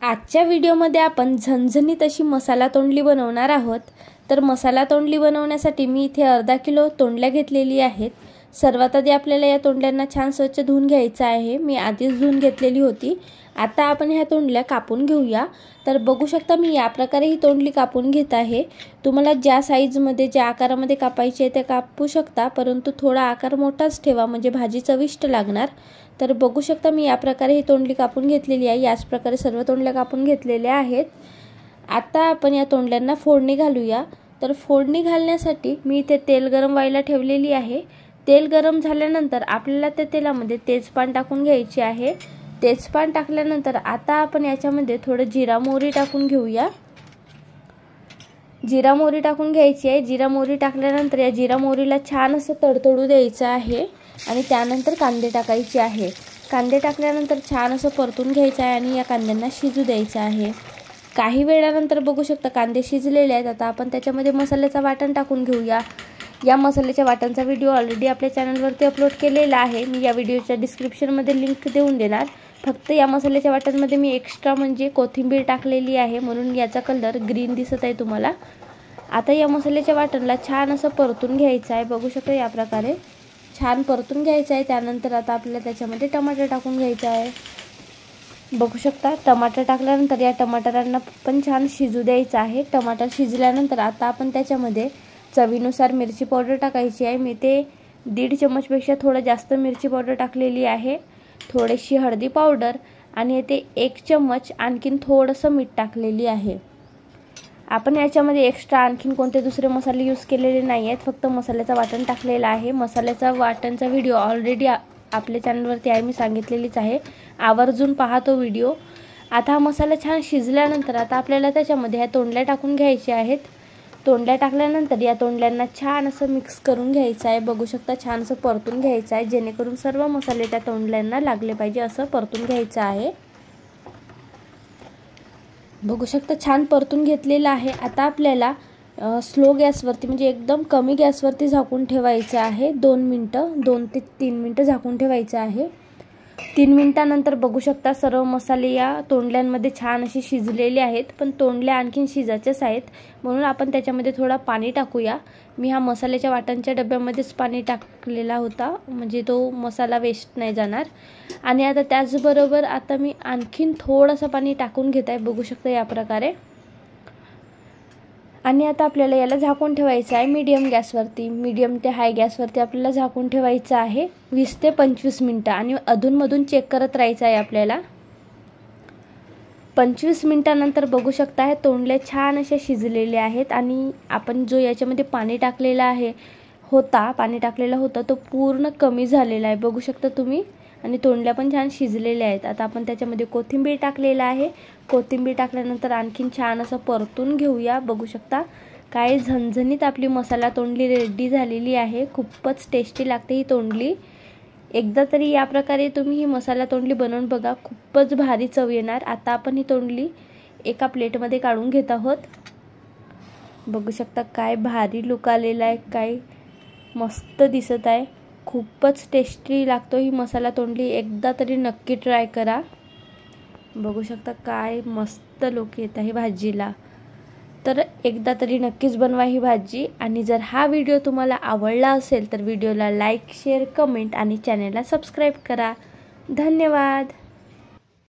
आजच्या व्हिडिओमध्ये आपण झणझणीत अशी मसाला तोंडली बनवणार आहोत। तर मसाला तोंडली बनवण्यासाठी मी इथे अर्धा किलो तोंडल्या घेतलेली आहेत। सर्वात आधी आपल्याला या तोंडल्यांना छान स्वच्छ धुवून घ्यायचं आहे। मी आधीच धुवून घेतलेली होती। आता आपण ह्या तोंडल्या कापून घेऊया। तर बघू शकता मी या प्रकारे ही तोंडली कापून घेत आहे। तुम्हाला ज्या साईजमध्ये ज्या आकारामध्ये कापायची आहे ते कापू शकता, परंतु थोडा आकार मोठाच ठेवा म्हणजे भाजी चविष्ट लागणार। तर बघू शकता मी या प्रकारे ही तोंडली कापून घेतलेली आहे। याच प्रकारे सर्व तोंडल्या कापून घेतलेल्या आहेत। आता आपण या तोंडल्यांना फोडणी घालूया। तर फोडणी घालण्यासाठी मी इथे तेल गरम व्हायला ठेवलेली आहे। तेल गरम झाल्यानंतर आपल्याला त्या तेलामध्ये तेजपान टाकून घ्यायचे आहे। तेजपान टाकल्यानंतर आता आपण याच्यामध्ये थोडं जिरा मोहरी टाकून घेऊया। जिरा मोहरी टाकून घ्यायची आहे। जिरा मोहरी टाकल्यानंतर या जिरा मोहरीला छान असं तडतडू द्यायचं आहे आणि त्यानंतर कांदे टाकायचे आहे। कांदे टाकल्यानंतर छान असं परतून घ्यायचं आहे आणि या कांद्यांना शिजू द्यायचं आहे। काही वेळानंतर बघू शकता कांदे शिजलेले आहेत। आता आपण त्याच्यामध्ये मसाल्याचं वाटण टाकून घेऊया। या मसाल्याच्या वाटणचा व्हिडिओ ऑलरेडी आपल्या चॅनलवरती अपलोड केलेला आहे। मी या व्हिडिओच्या डिस्क्रिप्शनमध्ये लिंक देऊन देणार। फक्त या मसाल्याच्या वाटणमध्ये मी एक्स्ट्रा म्हणजे कोथिंबीर टाकलेली आहे, म्हणून याचा कलर ग्रीन दिसत आहे तुम्हाला। आता या मसाल्याच्या वाटणला छान असं परतून घ्यायचं आहे। बघू शकता या प्रकारे छान परतून घ्यायचं आहे। त्यानंतर आता आपल्याला त्याच्यामध्ये टमाटर टाकून घ्यायचं आहे। बघू शकता टमाटर टाकल्यानंतर या टमाटरांना पण छान शिजू द्यायचं आहे। टमाटर शिजल्यानंतर आता आपण त्याच्यामध्ये चवीनुसार मिरची पावडर टाकायची आहे। मी ते 1.5 चमचपेक्षा थोडं जास्त मिरची पावडर टाकलेली आहे। थोडीशी हळदी पावडर आणि इथे 1 चमच आणखीन थोडंसं मीठ टाकलेली आहे। आपण याच्यामध्ये एक्स्ट्रा आणखीन कोणते दुसरे मसाले यूज केलेले नाही आहेत, फक्त मसाल्याचा वाटण टाकलेला आहे। मसाल्याचा वाटणचा व्हिडिओ ऑलरेडी आपल्या चॅनलवरती आहे, मी सांगितलेलीच आहे, आवर्जून पहा तो व्हिडिओ। आता हा मसाला छान शिजल्यानंतर आता आपल्याला त्याच्यामध्ये ह्या तोंडल्या टाकून घ्यायच्या आहेत। तोंडल्या टाकल्यानंतर या तोंडल्यांना छान असं मिक्स करून घ्यायचं आहे। बघू शकता छान असं परतून घ्यायचं आहे, जेणेकरून सर्व मसाले त्या तोंडल्यांना लागले पाहिजे असं परतून घ्यायचं आहे। बघू शकता छान परतून घेतलेला आहे। आता आपल्याला स्लो गॅसवरती म्हणजे एकदम कमी गॅसवरती झाकून ठेवायचं आहे। 2 ते 3 मिनिटं झाकून ठेवायचं आहे। 3 मिनिटानंतर बघू शकता सर्व मसाले या तोंडल्यांमध्ये छान असे शिजलेले आहेत, पण तोंडल्या आणखीन शिजायचेच आहेत, म्हणून आपण त्याच्यामध्ये थोडा पाणी टाकूया। मी हा मसाल्याच्या वाटणच्या डब्यामध्येच पाणी टाकलेला होता, म्हणजे तो मसाला वेस्ट नाही जाणार। आणि आता त्याचबरोबर आता मी आणखीन थोडंसं पाणी टाकून घेत आहे। बघू शकता या प्रकारे। आणि आता आपल्याला याला झाकून ठेवायचं आहे मीडियम गॅसवरती। मीडियम ते हाय गॅसवरती आपल्याला झाकून ठेवायचं आहे 20 ते 25 मिनिटं आणि अधूनमधून चेक करत राहायचं आहे आपल्याला। 25 मिनिटानंतर बघू शकता हे तोंडले छान असे शिजलेले आहेत आणि आपण जो याच्यामध्ये पाणी टाकलेला होता तो पूर्ण कमी झालेला आहे, बघू शकता तुम्ही। आणि तोंडल्या पण छान शिजलेल्या आहेत। आता आपण त्याच्यामध्ये कोथिंबीर टाकलेला आहे। कोथिंबीर टाकल्यानंतर आणखीन छान असं परतून घेऊया। बघू शकता काय झणझणीत आपली मसाला तोंडली रेडी झालेली आहे। खूपच टेस्टी लागते ही तोंडली। एकदा तरी या प्रकारे तुम्ही ही मसाला तोंडली बनवून बघा, खूपच भारी चव येणार। आता आपण ही तोंडली एका प्लेटमध्ये काढून घेत आहोत। बघू शकता काय भारी लुक आलेला आहे, काय मस्त दिसत आहे। खूपच टेस्टी लागतो ही मसाला तोंडली, एकदा तरी नक्की ट्राय करा। बघू शकता काय मस्त लुक येत आहे भाजीला। तर एकदा तरी नक्कीच बनवा ही भाजी। आणि जर हा व्हिडिओ तुम्हाला आवडला असेल तर व्हिडिओला लाईक, शेअर, कमेंट आणि चॅनलला सबस्क्राईब करा। धन्यवाद।